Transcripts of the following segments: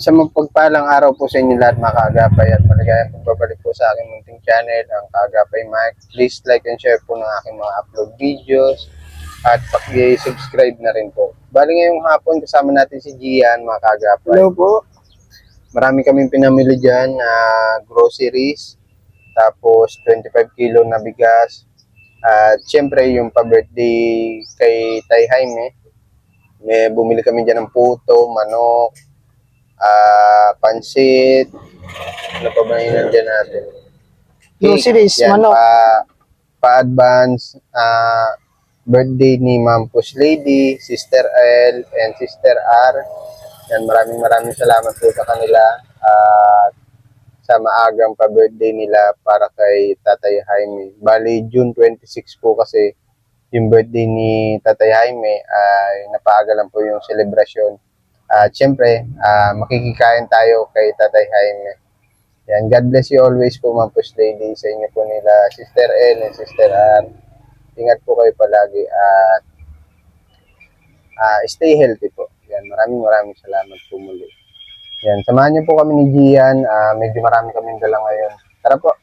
Sa mapagpalang araw po sa inyo lahat mga kaagapay at maligayang pagbabalik po sa aking munting channel, ang Kaagapay Mike. Please like and share po ng aking mga upload videos at paki-subscribe na rin po. Bali ngayong hapon kasama natin si Gian mga kaagapay. Hello po. Marami kaming pinamili dyan na groceries, tapos 25 kilo na bigas. At syempre yung pa-birthday kay Tay Jaime, may bumili kami dyan ng puto, manok, pansit, ano pa ba yung nandiyan natin? Groceries, yan, manok. Pa-advance, birthday ni Ma'am Push Lady, Sister L, and Sister R. Yan, maraming salamat po sa kanila at sa maagang pa-birthday nila para kay Tatay Jaime. Bali, June 26 po kasi yung birthday ni Tatay Jaime ay napaaga lang po yung selebrasyon. At syempre, makikikain tayo kay Tatay Jaime. Yan, God bless you always po, Ma'am Push Lady, sa inyo po nila, Sister L and Sister R. Ingat po kayo palagi at stay healthy po. Yan, maraming salamat po muli. Yan, samahan niyo po kami ni Gian. Medyo marami kaming dala ngayon. Tara po.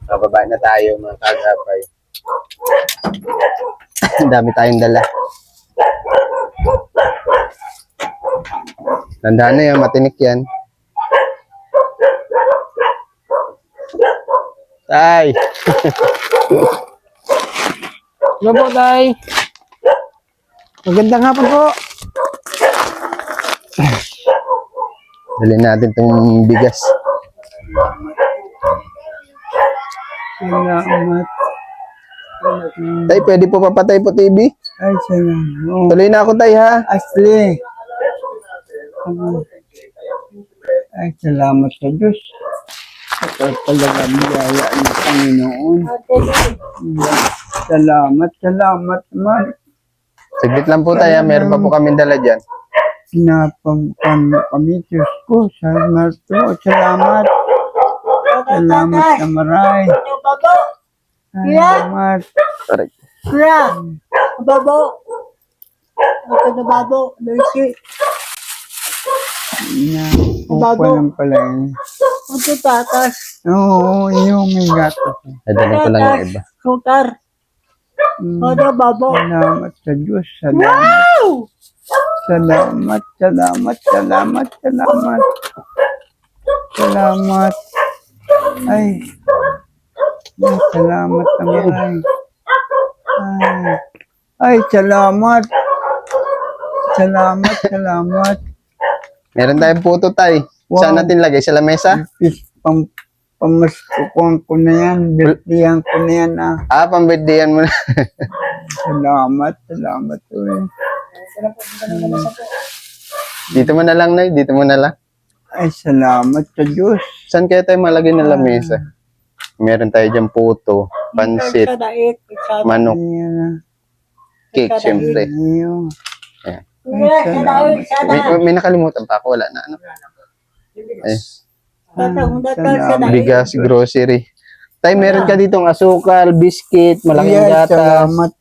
Bababa na tayo mga kaagapay. Ang dami tayong dala. Tandaan na yan, matinik yan. Tay! Hello po, Tay. Magandang hapon po. Dali natin itong bigas. Salamat. Tay, pwede po papatay po TV? Ay, salamat. Tuloy na ako, Tay, ha? Asli. Ay, salamat sa Diyos. Ito talaga biyaya ng Panginoon. Salamat, man. Saglit lang po, Tay, ha? Meron pa po kami dala dyan. Pinapampan mo kami, Diyos ko. Salamat po. Salamat. Salamat na maray. Salamat. Sorry. Kaya, babo. Ako na babo. Lucy. Na, ng pala yun. Ito tatas. Oo, yung may gatos. Dadalhin ko lang yung iba. Sukar. Ano babo. Salamat sa Diyos. Salamat. Wow! Salamat. Salamat. Ay. Salamat naman. Ay, salamat. Salamat. Meron tayong puto, Tay. Wow. Saan natin lagay? Sa lamesa? Pamaskukuhan ko na yan. Birthdayan ko na yan. Pambirthdayan mo na. Salamat. Dito mo na lang, Nay. Dito mo na lang. Ay, salamat sa Diyos. Saan kaya tayo malagay na lamesa? Meron tayo dyan puto, pansit, Sa daig. manok, Ayan. cake, syempre. Ayun. Ayan. Sa daig. Sa daig. May nakalimutan pa ako. Wala na. Ano? Ay, Salamat. bigas, grocery. Tay, meron ka ditong asukal, biscuit, malaking Ay, gatas. salamat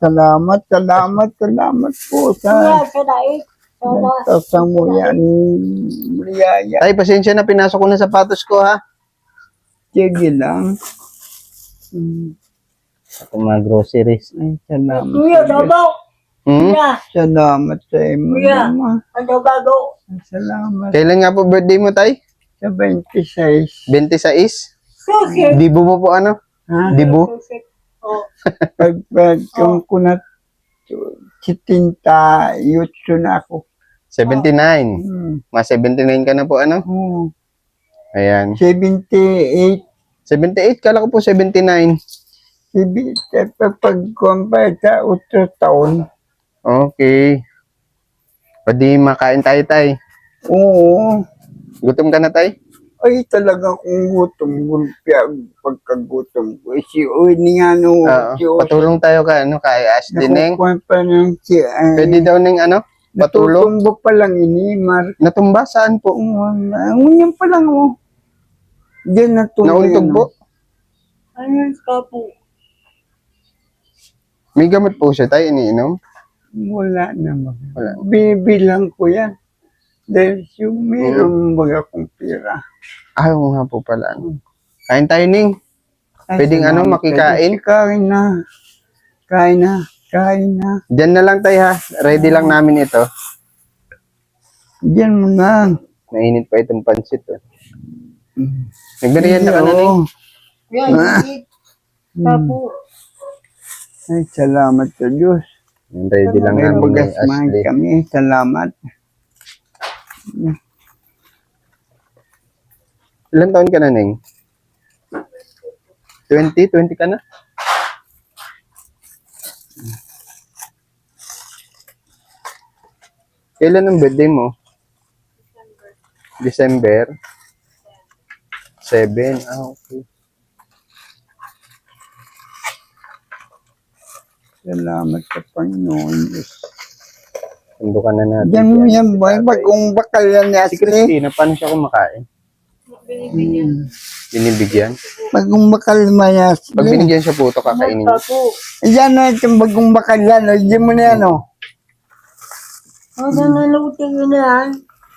po sa Sa daig. nagtasang mo yan. Biyaya. Tay, pasensya na. Pinasok ko na sapatos ko, ha? Sige lang. Ito mga groceries. Ay, salamat. Kuya, babo. Hmm? Kuya. Salamat sa imo, Kuya. Mama. Ano babo? Salamat. Kailan nga po birthday mo, Tay? Sa 26. 26? Susi. Dibo mo po ano? Ha? Dibo? Oh. Pag kung kuna 70 yutso na ako. 79. Mga 79 ka na po, ano? Oh, Ayan. 78. 78, kala ko po 79. Pag kumpay sa 8 taon. Okay. Pwede makain tayo, Tay. Oo. Gutom ka na, Tay? Ay, talaga kung gutom, gulpya, pagkagutom ko. Si Uni nga no, si Uni. Patulong tayo kay Ashley, Neng. Nakukuha pa ng si Pwede daw, Neng, patulong. Natutumbo pa lang ini, Mar. Natumba? Saan po? Ngunyan pa lang, oh. Diyan natumbo. Nauntog po? Ayun ka po. May gamot po siya tayo iniinom? Wala naman. Wala. Binibilang ko yan. Dahil yung meron baga kong pira. Oo nga po pala. Kain tayo, Ning. Pwedeng salamat. makikain? Kain na. Kain na. Kain na. Diyan na lang tayo, ha. Ready lang namin ito. Diyan mo na. Mainit pa itong pansit. Oh. Mm. Nagberienda ka na, Ning? Oo. Yan, hindi. Ka po. Ay, salamat sa Diyos. Ready lang May namin ni bagasmahan Ashley. kami. Salamat. Ilan taon ka na, Ning? 20? 20 ka na? Kailan ang birthday mo? December 7. Okay. Salamat sa Panginoon Diyos. Sundo ka na natin. Diyan mo yan, si boy. tatay. Bagong bakal yan ni Si Ashley. Christina, paano siya kumakain? Binibigyan? Bagong bakal mo ni Pag Ashley. binigyan siya po ito, kakainin Ka niya. po. Yan na itong bagong bakal yan. Diyan mo na yan, oh. Ano na nalutin yun yan?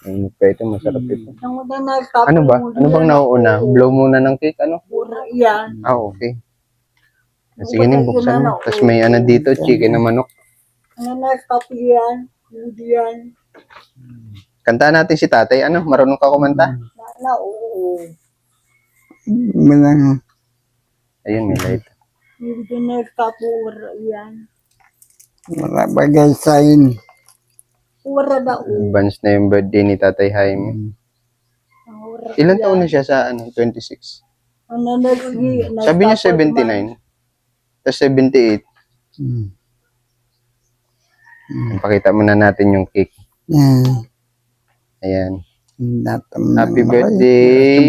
Mainit pa ito, masarap ito. Ang una na kapo. Ano ba? Ano bang nauuna? Blow muna ng cake, ano? Pura yan. Okay. Sige, Ning, buksan mo. Tapos may dito, chicken na manok. Ano na kapo yan? Hindi yan. Kanta natin si tatay. Ano? Marunong ka kumanta? Sana, oo. Malang. Ayun, may light. Hindi na kapo. Pura yan. Wala bagay sign. Pura na, oo. Advance na yung birthday ni Tatay Jaime. Pura Ilan yan. taon na siya sa 26? Ano na, Sabi niya 79. Tapos 78. Hmm. Pakita muna natin yung cake. Yan. Ayan. Datam Happy birthday.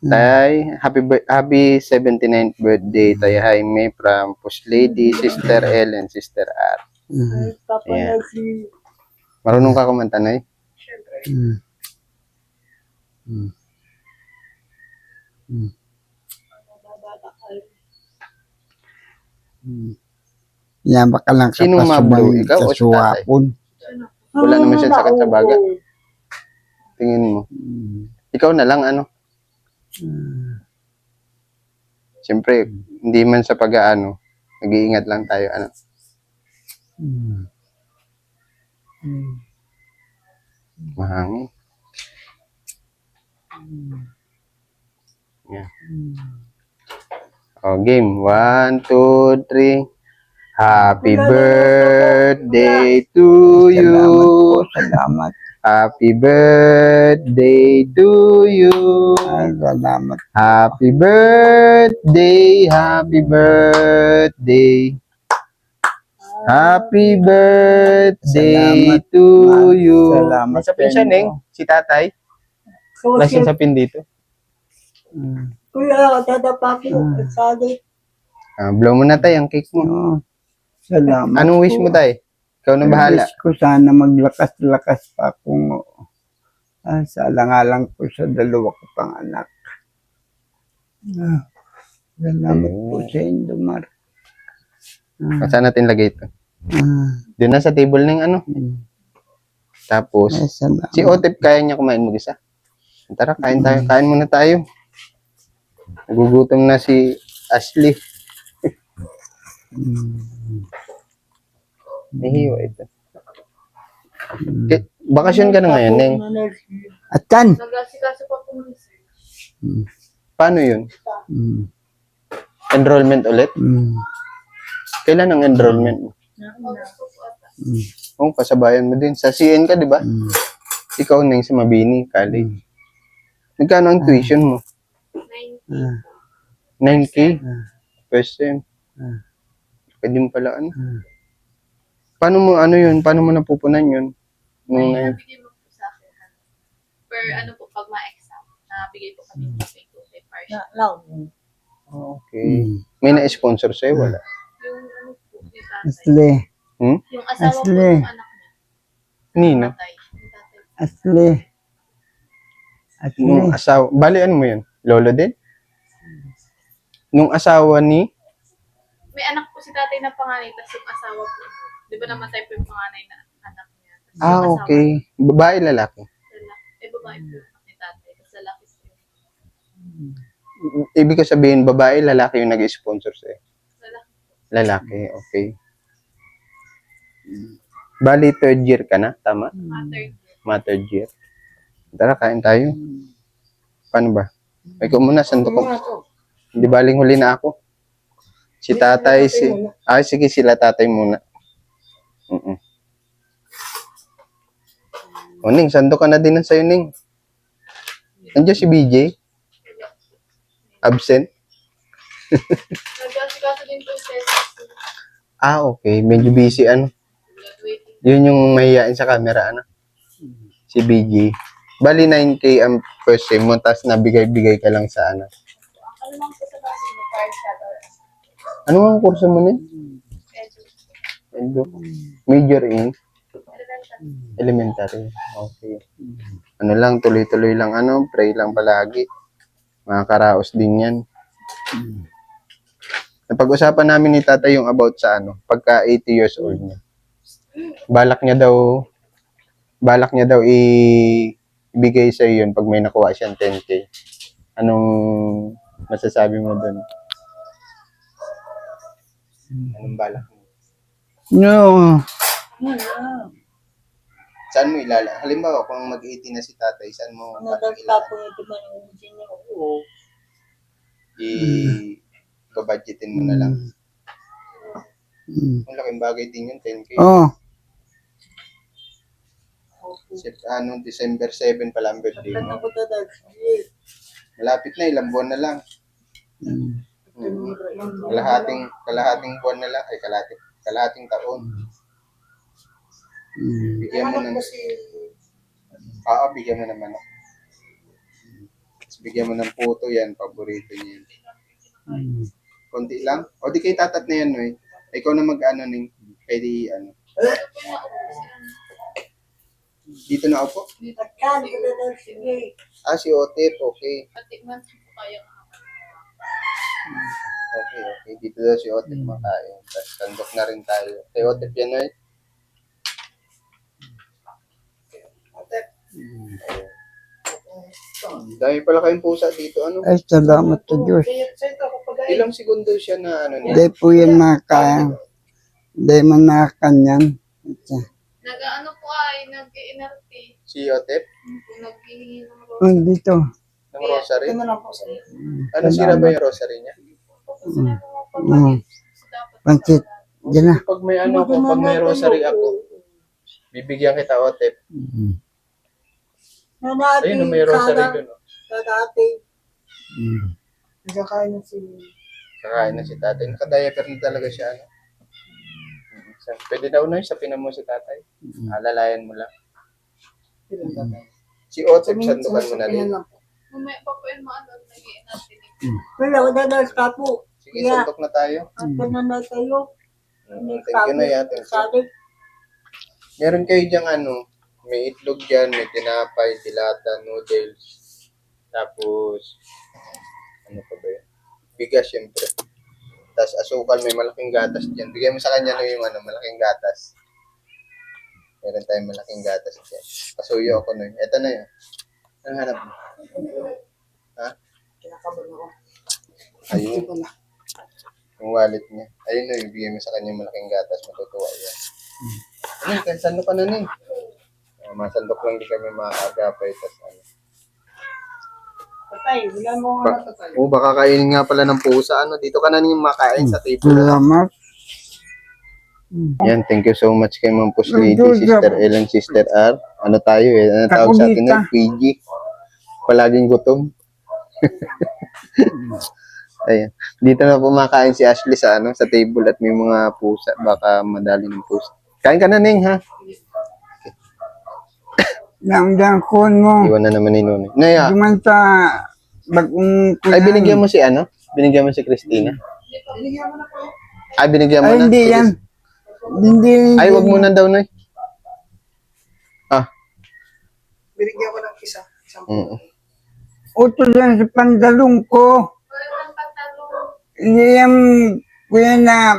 Tay, happy 79th birthday, Tay Jaime from Push Lady, Sister L, and Sister R. Kapo na si... Marunong ka kumanta, Nay? Yan, baka lang Sino mablo? Ikaw o si tatay? suwapon. Wala naman siya sakit sa baga. Tingin mo. Ikaw na lang, ano? Siyempre, hindi man sa pag-aano, nag-iingat lang tayo, ano? Mahangin. Yeah. Oh, game. 1, 2, 3. Happy birthday to you. Salamat. Happy birthday to you. Salamat. Happy birthday, happy birthday. Happy birthday Salamat, to you. Salamat, Nasapin siya, Neng. Si tatay. Wala siyang sapin dito. Kuya, dadapa ko. Sabi, Blow mo na tayo ang cake mo. Oh, salamat. Anong wish mo tayo? Ikaw na bahala. Wish ko sana maglakas-lakas pa akong sa alang-alang ko sa dalawa ko pang anak. Salamat po sa Indomar. Saan natin lagay ito? Doon na sa table ng ano. Tapos, Salamat. si Otep kaya niya kumain mag-isa. Tara, kain tayo. Kain muna tayo. Nagugutom na si Ashley. Nahiwa ito. Bakasyon ka na ngayon, Neng. Atan. Nag-asikaso pa po ng research. Paano yun? Enrollment ulit? Kailan ang enrollment mo? August po po ata. Oh, pasabayan mo din. Sa CN ka, di ba? Ikaw, Neng, sa Mabini College. Nagkano ang tuition mo? 9K? First sem. Pwede mo pala, ano? Paano mo, ano yun? Paano mo napupunan yun? Nung, May nabigay mo po sa akin. Per ano po, pag ma-exam, nabigay po kami ng 2 partial. Okay. May na-sponsor sa'yo? Wala. Yung ano po, yung tatay. Asli. Yung asawa po Asli. ng anak niya. Nino? Tatay. Yung tatay. Asli. Asli. Nung asawa, bali ano mo yun? Lolo din? Nung asawa ni, May anak po si tatay na panganay, tapos yung asawa po. Di ba namatay po yung panganay na anak niya? Tapos yung asawa, okay. Babae, lalaki. babae po yung anak ni tatay. Tapos lalaki po yung Ibig ko sabihin, babae, lalaki yung nag-sponsor sa'yo. lalaki. Lalaki, okay. Bali, third year ka na, tama? Third year. Tara, kain tayo. Paano ba? Ikaw muna, sando ko. Hindi baling huli na ako. Si tatay, sige, sila tatay muna. O, Ning, sando ka na din ng sayo, Ning. Nandiyan si BJ? Absent? Nag-asikaso din po yung test. Okay. Medyo busy, ano? Graduating. Yun yung mahihain sa camera, ano? Si BJ. Bali, 9K ang first sem mo, tapos nabigay-bigay ka lang sa, ano? Ano lang po sa bago mo, partial or Ano ang kurso mo niya? edu. Major in Elemental. elementary. Okay. Ano lang, tuloy-tuloy lang, ano? Pray lang palagi. Makakaraos din yan. Napag-usapan namin ni tatay yung about sa ano, pagka 80 years old niya. Balak niya daw ibigay sa yun pag may nakuha siyang 10K. Anong masasabi mo doon? Anong balak mo? No. Saan mo ilala? Halimbawa, kung mag-80 na si tatay, saan mo i-budgetin mo na lang? Ang laking bagay din yun, 10K. Oh. December 7 pala ang birthday mo. Malapit na, ilang buwan na lang. Kalahating buwan na lang, ay kalahating taon. Bigyan mo ng bigyan mo naman. Bigyan mo ng puto yan, paborito niya. Konti lang. O di kay tatat na yan, no eh. Ikaw na mag-ano ning, pwede ano. Dito na upo? Si Otep, okay. Pati months po kaya Okay. Dito daw si Otep makain. Tapos sandok na rin tayo. Kay Otep yan, no eh. Dahil pala kayong pusa dito, ano? Ay, salamat sa Diyos. Ilang segundo siya na ano niya? Hindi po yan makakaya. Hindi man nakakanyan. nag-ano po ay, nag-NRT. Si Otep? Nag-ihingi ng Oh, dito. Ng rosary? Ano sira ba yung rosary niya? Pansit. Diyan na. Pag may ano ako, pag may rosary ako, bibigyan kita Otep. Ayun, may rosary doon. Kakain na si... Kakain na si tatay. Nakadiaper na talaga siya. Ano? Pwede daw na sa mo si tatay. Alalayan mo lang. Si Otep, sandukan mo na rin. Mamaya pa po yung mga nag-NRT. Wala na tapo. Sige, sandok na tayo. At na tayo. Thank you na yan. Meron kayo dyang ano, may itlog dyan, may tinapay, dilata, noodles. Tapos, ano pa ba yun? Bigas, syempre. Tapos asukal, may malaking gatas dyan. Bigay mo sa kanya na yung ano, malaking gatas. Meron tayong malaking gatas dyan. Pasuyo ako nun. Ito na yun. Anong hanap mo? Ha? Kinakabahan ako. Ayun. Yung wallet niya. Ayun na, ibigay mo sa kanya yung malaking gatas. Matutuwa yan. Ayun, kahit saan ka na nin? Masandok lang di kami makakagapay. Tapos ano. Patay, wala mo nga patay. Baka kainin nga pala ng pusa. Ano, dito ka na rin makain sa table. Salamat. Yan, thank you so much kay Ma'am Push Lady, Sister Ellen, Sister R. Ano tayo eh? Ano tawag sa atin eh? PG. Palaging gutom. Ayan. Dito na kumakain si Ashley sa ano, sa table at may mga pusa. Baka madali ng pusa. Kain ka na, Ning, ha? Langdang kon mo. Iwan na naman ni Nuni. Naya, Duman sa bagong ay binigyan mo si ano? Binigyan mo si Christina? Ay, binigyan mo Ay, na? hindi Sige. yan. Hindi. Ay, wag mo na daw, Noy. Ah. Binigyan ko ng isa. Isang Mm. Uto yan sa pandalong ko. Hindi yan, kuya na,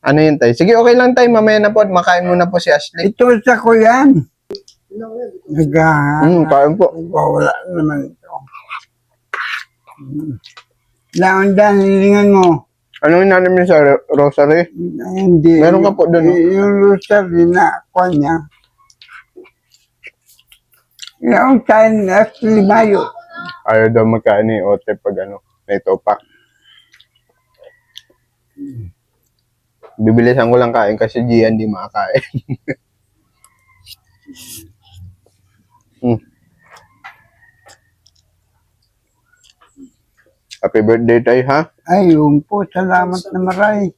Ano yun, Tay? Sige, okay lang, Tay. Mamaya na po. Makain muna po si Ashley. ito sa ko yan. Nagahanap. Kain po. Wala naman ito. Langdang, hilingan mo. Ano yung nanin mo sa rosary? Hindi. Meron ka po doon, no? Yung rosary na ako niya. Yung time actually mayo. Ayaw daw magkain ni Ote pag ano, may topak. Bibilisan ko lang kain kasi Gian di makakain. Hmm. Happy birthday tayo, ha? Ayun po, salamat na maray.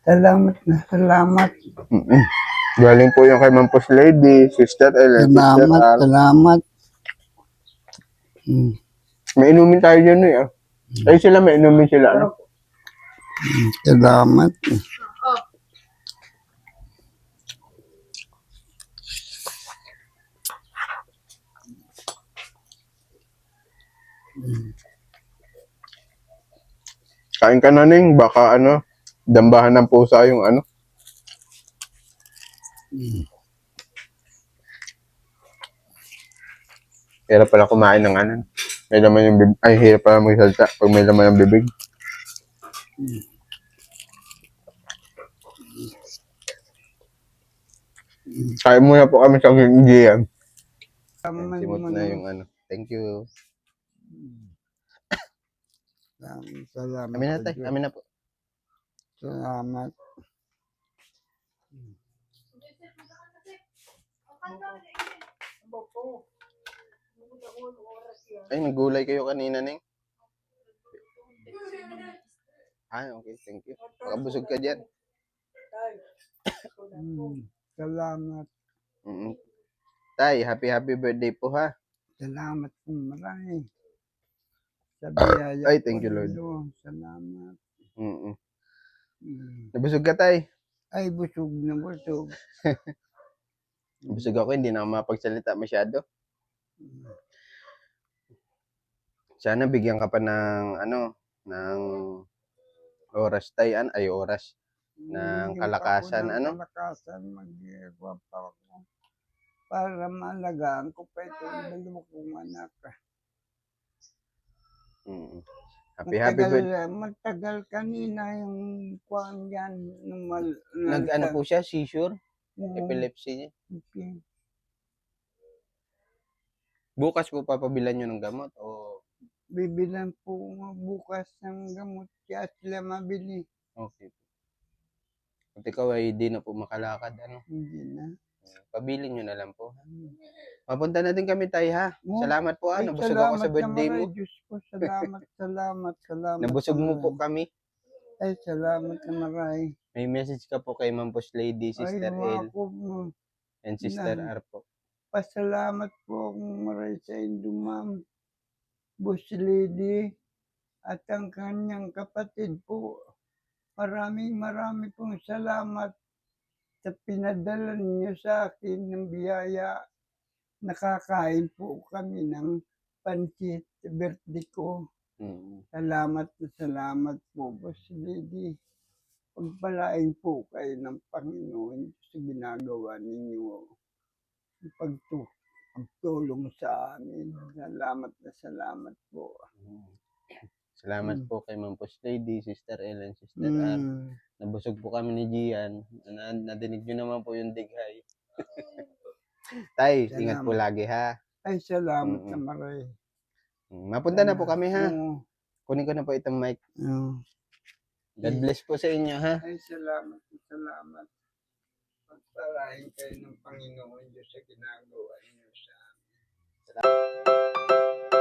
Salamat na salamat. Mm-mm. Galing po yung kay Mampus Lady, Sister Ellen, Sister Salamat, R. salamat. May inumin tayo dyan, eh. Ah. Ay sila, may inumin sila. Ano? Salamat. Oh, Kain ka na, Ning. Baka ano, dambahan ng pusa yung ano. Hirap pala kumain ng ano. May laman yung bibig. Ay, hirap pala magsalita pag may laman yung bibig. Kain muna po kami sa Gian. Simot na yung ano. Thank you. Salamat. Amin na, tay. Amin na po. Salamat. Ay, naggulay kayo kanina, Ning. Ay, okay. Thank you. Makabusog ka dyan. Salamat. Mm-mm. Tay, happy birthday po, ha? Salamat po marami. Sa biyaya Ay, thank po you, Lord. ninyo. Salamat. Mm-mm. Mm. Nabusog ka, tay. Ay, busog na busog. Busog ako, hindi na ako mapagsalita masyado. Sana bigyan ka pa ng, ano, ng oras, tay. Ay, oras. Ng Bigyan kalakasan, pa ako ng ano? kalakasan, mag-iwan pa ako. Para malagaan ko pa itong dalawa kong anak. Mm. Happy birthday. Matagal kanina yung kuwan yan. Nag-ano po siya, seizure? Epilepsy niya. Okay. Bukas po papabilan nyo ng gamot o Bibilan po bukas ng gamot kaya sila mabili. okay. At ikaw ay di na po makalakad, ano? Hindi na. Pabilin nyo na lang po. Mapunta na din kami, tay, ha? Oh, Salamat po, ay, nabusog ako sa salamat birthday naman, mo. ay, Diyos ko, salamat, salamat. Nabusog mo po naman. kami. Ay, salamat na maray. May message ka po kay Mampus Lady, Sister Ay, L, ako mo. and Sister na. R po. Pasalamat po akong maray sa inyo, ma'am. Boss Lady at ang kanyang kapatid po. Maraming pong salamat sa pinadala niyo sa akin ng biyaya. Nakakain po kami ng pansit sa birthday ko. Mm. Salamat po, Boss Lady. Pagpalain po kayo ng Panginoon sa ginagawa ninyo. Pagtulong sa amin. Salamat po. Salamat po kay Mampus Lady, Sister L, and Sister R. Nabusog po kami ni Gian. Nadinig nyo naman po yung dighay. Tay, ingat po lagi, ha? Ay, salamat na maray. Mapunta na po kami, ha? Oo. Kunin ko na po itong mic. Oo. God bless po sa inyo, ha? Ay, salamat. Pagpalain kayo ng Panginoon Diyos sa ginagawa niyo sa amin.